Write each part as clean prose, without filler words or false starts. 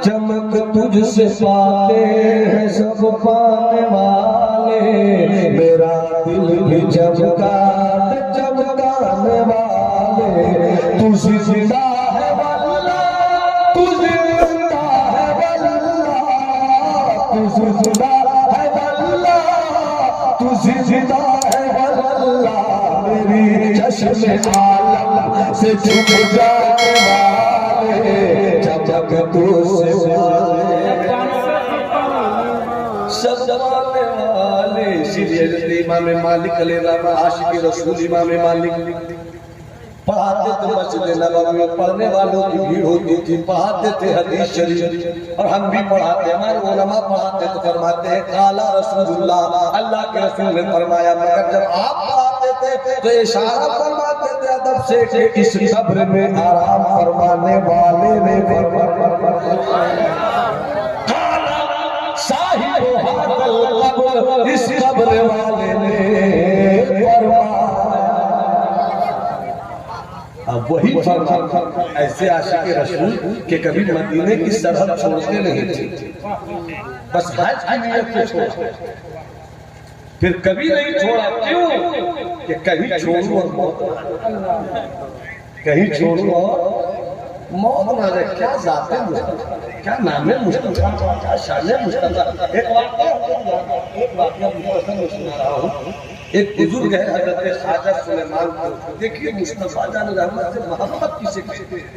चमक तुझसे पाते हैं सब पाने वाले, मेरा दिल भी चमकाने वाले। तू जिंदा है वल्लाह, तू जिंदा है वल्लाह, तू जिंदा है वल्लाह, तू जिंदा है वल्लाह। मेरी चश्मे आलम से छुप जाने वाले, चमक तुझसे सब जमाने वाले। इसीलिए इमाम मालिक अलैहिर्रहमत आशिक रसूल इमाम मालिक पढ़ाते थे मस्जिद नबवी में, पढ़ने वालों की भीड़ होती थी, पढ़ाते थे हदीस शरीफ। और हम भी पढ़ाते, हमारे उलमा पढ़ाते तो फरमाते हैं काला रसूलुल्लाह, अल्लाह के रसूल ने फरमाया। मगर जब आप पढ़ाते थे तो इशारा फरमाते थे अदब से कि इस कब्र में आराम फरमाने वाले ने इस कब्र वाले ने फरमाया। अब वही फरमाया ऐसे आशिक रसूल के कभी मदीने की सरहद छोड़ते नहीं थे, बस हज की नियत से छोड़ा, फिर कभी नहीं छोड़ा। क्यों कि कहीं छोड़ू और मौत, कहीं छोड़ू और मौत ना जाए। क्या जाते मुस्तफा, क्या नाम है मुस्तफा, क्या शान है मुस्तफा। एक वाक़या सुना रहा हूँ। एक बुजुर्ग है हजरत ख्वाजा सुलेमान को, देखिए मुस्तफा जान रहमत से मोहब्बत किसे कहते हैं।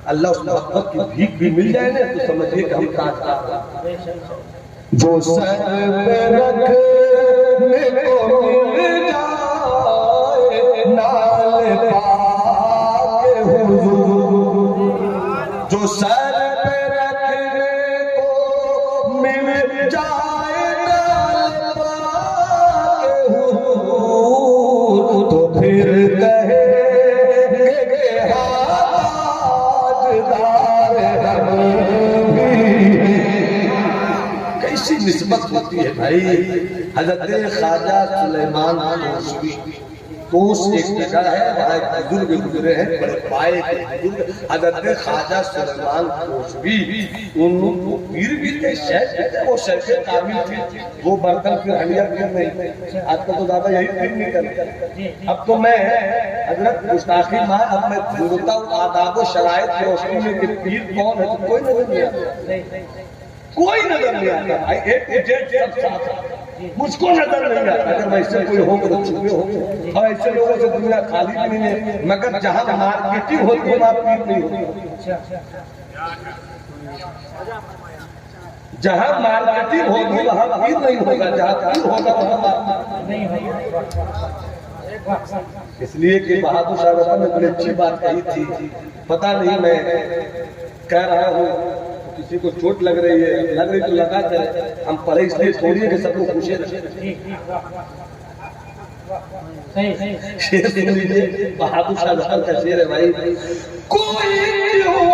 अल्लाह उस मोहब्बत की भीख भी मिल जाए ना तो समझिए कि हम काटता जो सर पे रखने को मिल जाए नाल पाके हुजूर, जो सर पे रखने को मिल जाए नाल पाके हुजूर, तो फिर कहेंगे ताजदार हम भी। कैसी निस्बत होती है भाई। हजरत ख्वाजा सुलेमान तोसी, तोस एक जगह है, वहाँ एक बुजुर्ग गुजरे हैं, बड़े पाए के बुजुर्ग हजरत ख्वाजा सुलेमान तोसी। उनको पीर भी थे, शेख भी थे, वो शेख कामिल थे। वो बर्तन फिर हलिया पीर नहीं, आजकल तो ज्यादा यही पीर नहीं करते। अब तो मैं हजरत गुस्ताखी मां, अब मैं ढूंढता हूँ आदाब और शराइत की रोशनी में कि पीर कौन है, तो कोई नजर नहीं आता, कोई नजर नहीं आता भाई। एक मुझको नजर नहीं आता। अगर वैसे कोई हो तो छुपे हो, और ऐसे लोगों से दुनिया खाली भी नहीं है। मगर जहां मार्केटिंग होती है वहां पीर नहीं होती, जहां मार्केटिंग होगी वहां पीर नहीं होगा, जहां पीर होगा वहां नहीं होगा। इसलिए कि बहादुर शाह ने बड़ी अच्छी बात कही थी। पता नहीं मैं कह रहा हूँ किसी को चोट लग रही है, लग रही तो लगा जाए, हम पढ़े इसलिए थोड़ी है कि सबको खुशे रहे। शेर सुन लीजिए, बहादुर शाह का शेर है भाई। कोई क्यों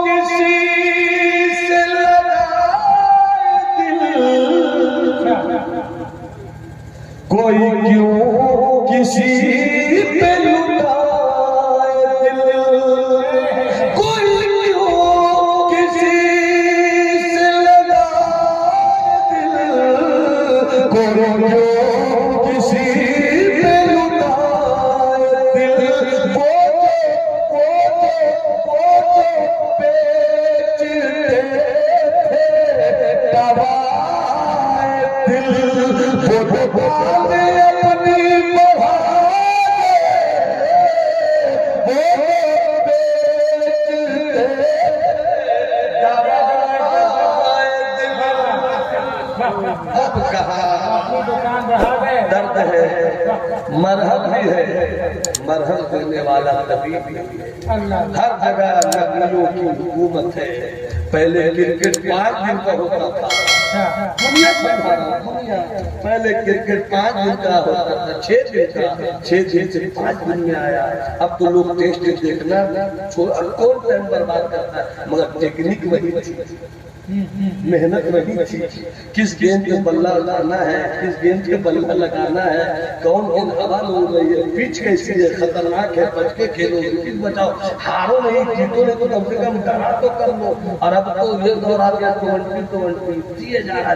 किसी से लगाए दिल, कोई क्यों किसी पे लुटाए दिल, कोई किसी पे लुटाए दिल, वो बेचते थे दवाए दिल, वो दुकाने अपनी अब कहा दर्द है, मरहम भी है, मरहम देने वाला तबीब भी है। हर जगह नबियों की हुकूमत है। पहले क्रिकेट 5 दिन का होता था, दुनिया समझा रहा हूँ। दुनिया पहले क्रिकेट 5 दिन का होता था, 6 दिन का, 6 दिन से 5 दिन में आया। अब तो लोग टेस्ट देखना कौन टाइम बर्बाद करता है, मगर टेक्निक वही थी, मेहनत वही थी। किस गेंद पे बल्ला लगाना है, किस गेंद पे बल्ला लगाना है, कौन गेंद हवा में उड़ रही है, पिच कैसी है, खतरनाक है, बच के खेलो, विकेट बचाओ। हारो नहीं जीतो नहीं तो कम से कम डरा तो कर लो। और अब तो ये दौर आ गया 20 दिए जा रहा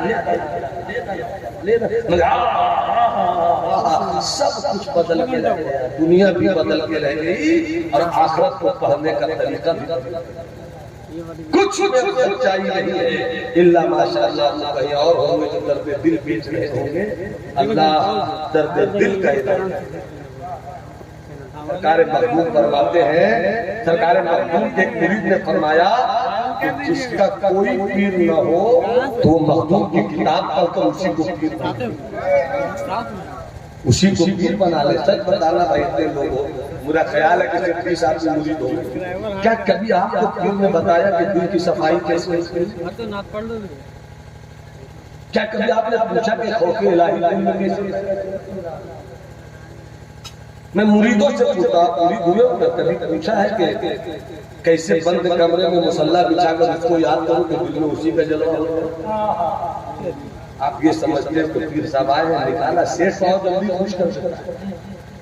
सब कुछ बदल के रह गया, दुनिया भी बदल के रह गई और आखिरत को पढ़ने का तरीका भी कुछ सच्चाई नहीं है। इल्ला माशाअल्लाह कहीं और होंगे जो दर्द दिल बेच रहे होंगे, अल्लाह दर्द दिल का इलाज सरकार महबूब फरमाते हैं। सरकार महबूब एक मुरीद ने फरमाया कि जिसका कोई पीर न हो तो वो महबूब की किताब पढ़कर उसी को पीर बना ले। सच बताना भाई, इतने लोगों मेरा ख्याल है कि 30 साल से मुरीद हो। क्या कभी आपको पीर ने बताया कि दिल की सफाई कैसे? क्या कभी आपने पूछा कि खौफे इलाही कैसे? मैं मुरीदों से पूछता, मुरीद हुए हो कभी पूछा है कि कैसे बंद कमरे में मुसल्ला बिछाकर उसको याद करूं कि दिल में उसी का जलवा हो? आप ये समझते हैं कि पीर साहब आए हैं, निकाला सेठ बहुत जल्दी खुश कर सकता है,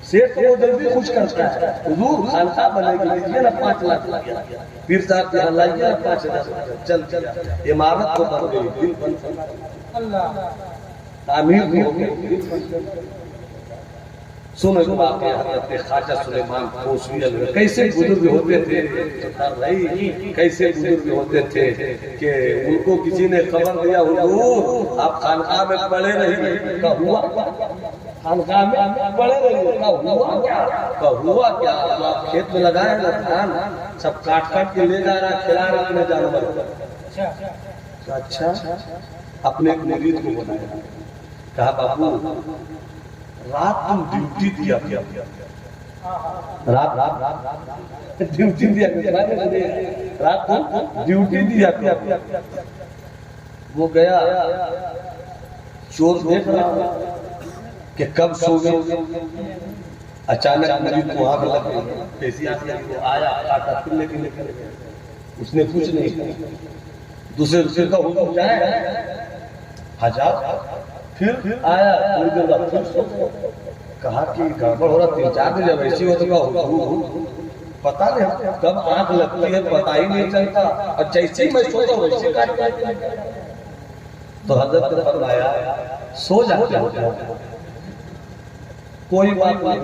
सेठ को जल्दी खुश करता है। हुजूर खानका बनेगी, लीजिए ना 5 लाख, पीर साहब के यहाँ लाइए ना 5,000, चल इमारत को बन गई, दिल बन तामीर हो गई। सुनो ख्वाजा सुलेमान खोसवी कैसे बुजुर्ग होते थे भाई, कैसे बुजुर्ग होते थे कि उनको किसी ने खबर दिया, हुजूर आप खानका में पड़े रहिए। का हुआ? खानका में पड़े रहिए। का हुआ क्या? का हुआ क्या? आप खेत में लगाए ना धान, सब काट काट के ले जा रहा, खिला रहा अपने जानवर। अच्छा, अपने एक मुरीद को बनाया, कहा बाबू रात तुम ड्यूटी दिया, रात ड्यूटी दिया, रात तुम ड्यूटी दिया। वो गया, चोर देख रहा कि कब सो गए। अचानक मुरीद को आग लग गई, कैसी आग लगी? वो आया, काटा, फिर लेके उसने कुछ नहीं किया। दूसरे का हुक्म जाए हजार, फिर आया थोड़ी देर बाद, फिर कहा कि गड़बड़ हो रहा, 3-4 दिन जब ऐसी हो तो पता नहीं कब आंख लगती है, पता ही नहीं चलता। और जैसे ही मैं सोता वैसे तो हजरत ने फरमाया सो जाते हो, कोई बात नहीं,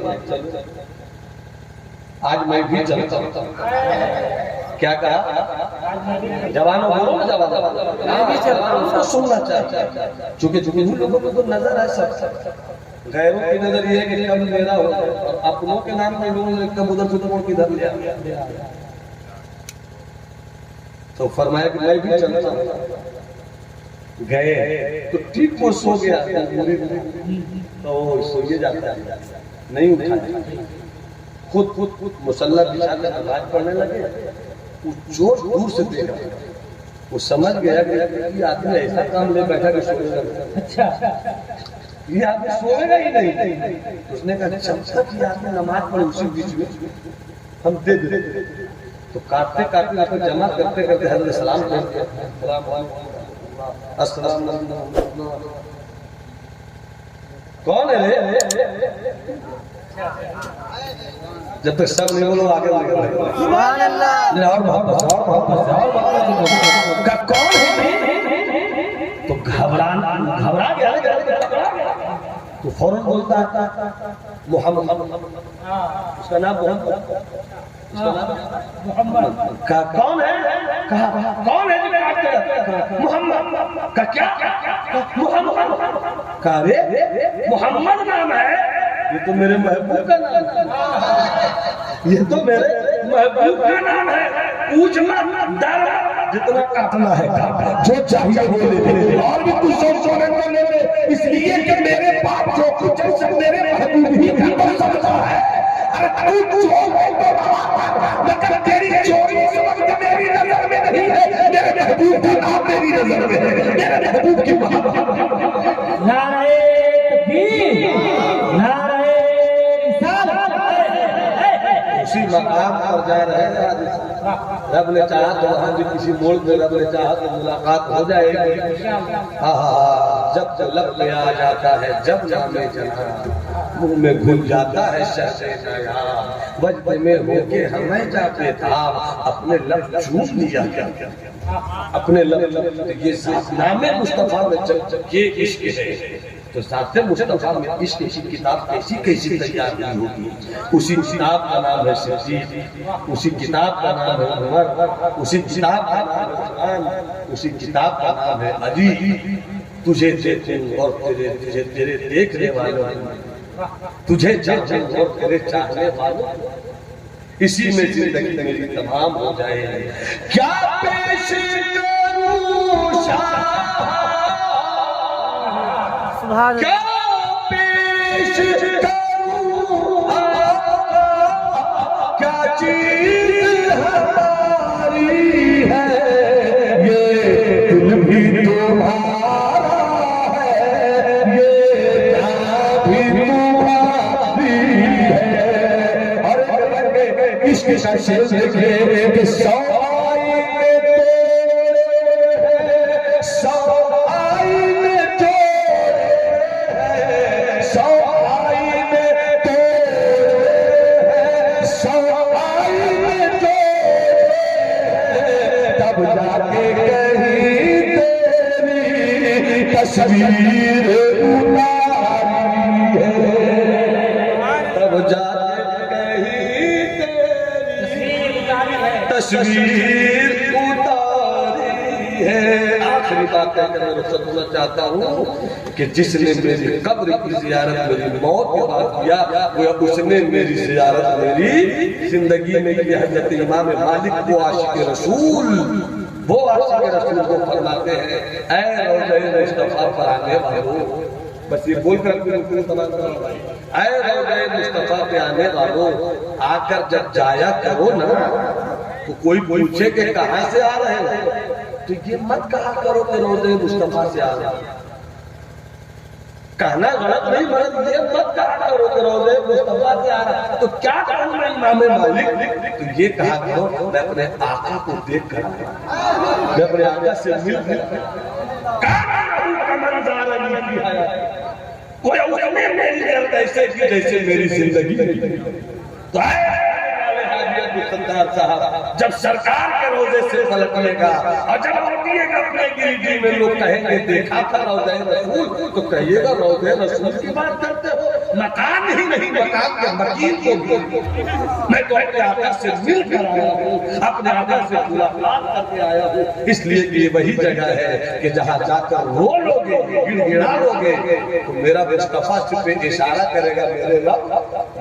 आज मैं भी चलता हूँ। क्या कहा? जवानों बोलो ना, जवानों सुनना चाहिए, चूंकि लोगों को तो नजर है, सब गैरों की नजर ये है कि कम मेरा हो, और अपनों के नाम पर लोगों ने एकदम उधर से किधर लिया। तो फरमाया कि मैं भी चलता हूँ। गए तो ठीक वो सो गया, तो सोइए जाता है, नहीं उठा, खुद मुसल्ला बिछा कर नमाज पढ़ने लगे। वो जोर दूर से देखा, वो समझ गया कि आदमी ऐसा काम ले बैठा कि सोएगा। अच्छा, ये आदमी सोएगा ही नहीं। उसने कहा अच्छा कि आदमी नमाज पढ़े उसी बीच में हम दे दे। तो काटते काटते जमा करते करते हज़रत सलाम कहते, अस्सलाम कौन है रे? जब तक सब नहीं बोलो आगे और कौन है? तो घबरा गया, तो फौरन बोलता है मोहम्मद, उसका नाम मोहम्मद, का कौन है? कहा कौन है? मोहम्मद का क्या? मोहम्मद का रे मोहम्मद नाम है, ये तो मेरे महबूब का नाम है, ये तो मेरे महबूब का नाम है। पूछना डर, जितना काटना है जो चाहिए वो ले, और भी कुछ सोचने को ले ले, इसलिए कि मेरे पास जो कुछ है सब मेरे महबूब ही का हो सकता है। अरे तू चोर है तो बाबा, मगर तेरी चोरी इस वक्त मेरी नजर में नहीं है, मेरे महबूब की नाम मेरी नजर में है, मेरे महबूब की मोहब्बत। नारे तकबीर, नारे रिसालत। उसी मकाम पर जा रहे हैं आज। रब ने चाहा तो वहां भी किसी मोड़ में रब ने चाहा तो मुलाकात हो जाएगी। जब लब में आ जाता है, जब नामे जना मुंह में घुल जाता है शहरे नया, वजद में होके हमें जाते था अपने लब चूम लिया क्या, अपने लब ये नामे मुस्तफा में ये इश्क है। तो साथे मुस्तफा में इश्क की किताब कैसी कैसी तैयार नहीं होगी। उसी किताब का नाम है सिद्दीक, उसी किताब का नाम है उमर, उसी किताब का नाम है उस्मान, उसी किताब का नाम है अली। तुझे देखूं और तुझे तेरे देखने वालों, तुझे चाहूं और तेरे चाहने वालों, इसी में जिंदगी मेरी तमाम हो जाए। क्या पेश करूं क्या पेश करूं आका, क्या चीज हमारी है, ये दिल भी तुम्हारा है, ये जान भी तुम्हारी है। और इश्क का शेर देखे कि सौ तस्वीर उतारी है, तब जाके कहीं तेरी तस्वीर उतारी है। आखिरी बात कहकर मैं रुखसत होना चाहता हूँ कि जिसने मेरी कब्र की जियारत मेरी मौत के बाद किया, वो उसने मेरी जियारत मेरी जिंदगी में की। हजरत इमाम मालिक वो आशिक रसूल, वो आशिक रसूल को फरमाते हैं, ऐ रोज़े मुस्तफा पर आने वालों, बस ये बोलकर तमाम ऐ रोज़े मुस्तफा पे आने वालों, आकर जब जाया करो ना तो कोई पूछे कि कहाँ से आ रहे हैं, तो ये मत कहा करो कि रोज़े मुस्तफा से आ रहे हैं। कहना गलत नहीं, मगर ये मत कहा करो कि रोज़े मुस्तफा से आ रहा है। तो क्या कहूं मैं इमाम मालिक, तो ये कहा करो मैं अपने आका को देख कर आया, मैं अपने आका से मिल कोई उसने मेरी जरूरत ऐसे की जैसे मेरी जिंदगी। तो दुकानदार साहब जब सरकार के रोजे से पलटनेगा और जब लौटिएगा अपने गिरिडीह में, लोग कहेंगे देखा था रोज़े रसूल, तो कहिएगा रोज़े रसूल की बात करते हो, मकान ही नहीं मकान के मकीन को भी। मैं तो अपने आका से मिल कर आया हूँ, अपने आका से मुलाकात करके आया हूँ, इसलिए ये वही जगह है कि जहाँ जाकर रो लोगे, गिड़गिड़ा लोगे, तो मेरा मुस्तफा पे इशारा करेगा, मेरे रब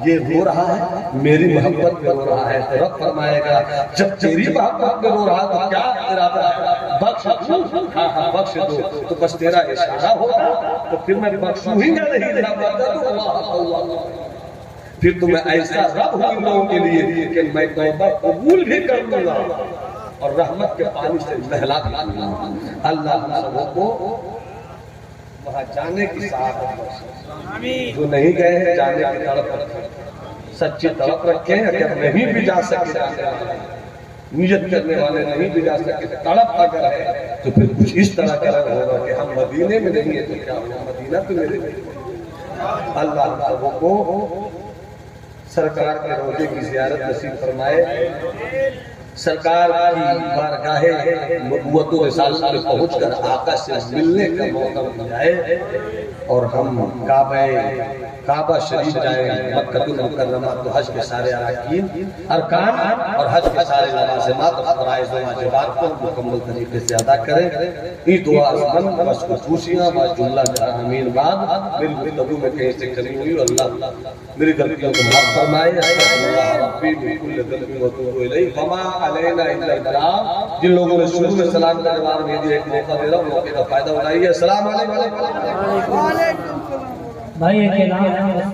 ये रो रहा है, मेरी मोहब्बत में रो रहा है। तो रब फरमाएगा जब तेरी मोहब्बत में रो रहा तो क्या इरादा है, बख्श दो, हाँ बख्श दो, तो बस तेरा इशारा होगा तो फिर मैं बख्शू ही नहीं, फिर तो मैं ऐसा रब हूं इन लोगों के लिए कि मैं तौबा कबूल भी कर लूंगा और रहमत के पानी से नहला दूंगा। अल्लाह हम सबों को वहां जाने की साथ, जो नहीं गए हैं जाने की तड़प रखें, सच्ची तड़प रखें। अगर नहीं भी जा सके, नियत करने वाले नहीं भी जा सके, तड़प अगर है तो फिर कुछ इस तरह का होगा कि हम मदीने में नहीं है तो क्या होगा, मदीना तो मेरे नहीं। अल्लाह हम सबों को सरकार के रोजे की ज़ियारत नसीब फरमाए, सरकार की बारगाहे नबूवत व रिसालत में पहुंचकर आका से मिलने का मौका मिल जाए और हम काबा शरीफ जाए, मक्कतुल मुकर्रमा, तो हज के सारे अरकान अरकान और हज के सारे लवाज़िमात और फ़राइज़ व वाजिबात को मुकम्मल तरीके से अदा करें। ई दुआ अज़मन बस खुशूसियाँ व जुमला जहाँ अमीन बाद मेरी गुफ्तगू में कहीं से कमी हुई, अल्लाह मेरी गलतियों को माफ़ फरमाए। जिन लोगों ने शुरू में सलाम का जवाब नहीं दिया, एक मौका दे रहा हूँ, मौके का फायदा उठाइए। अस्सलाम वालेकुम भाई के नाम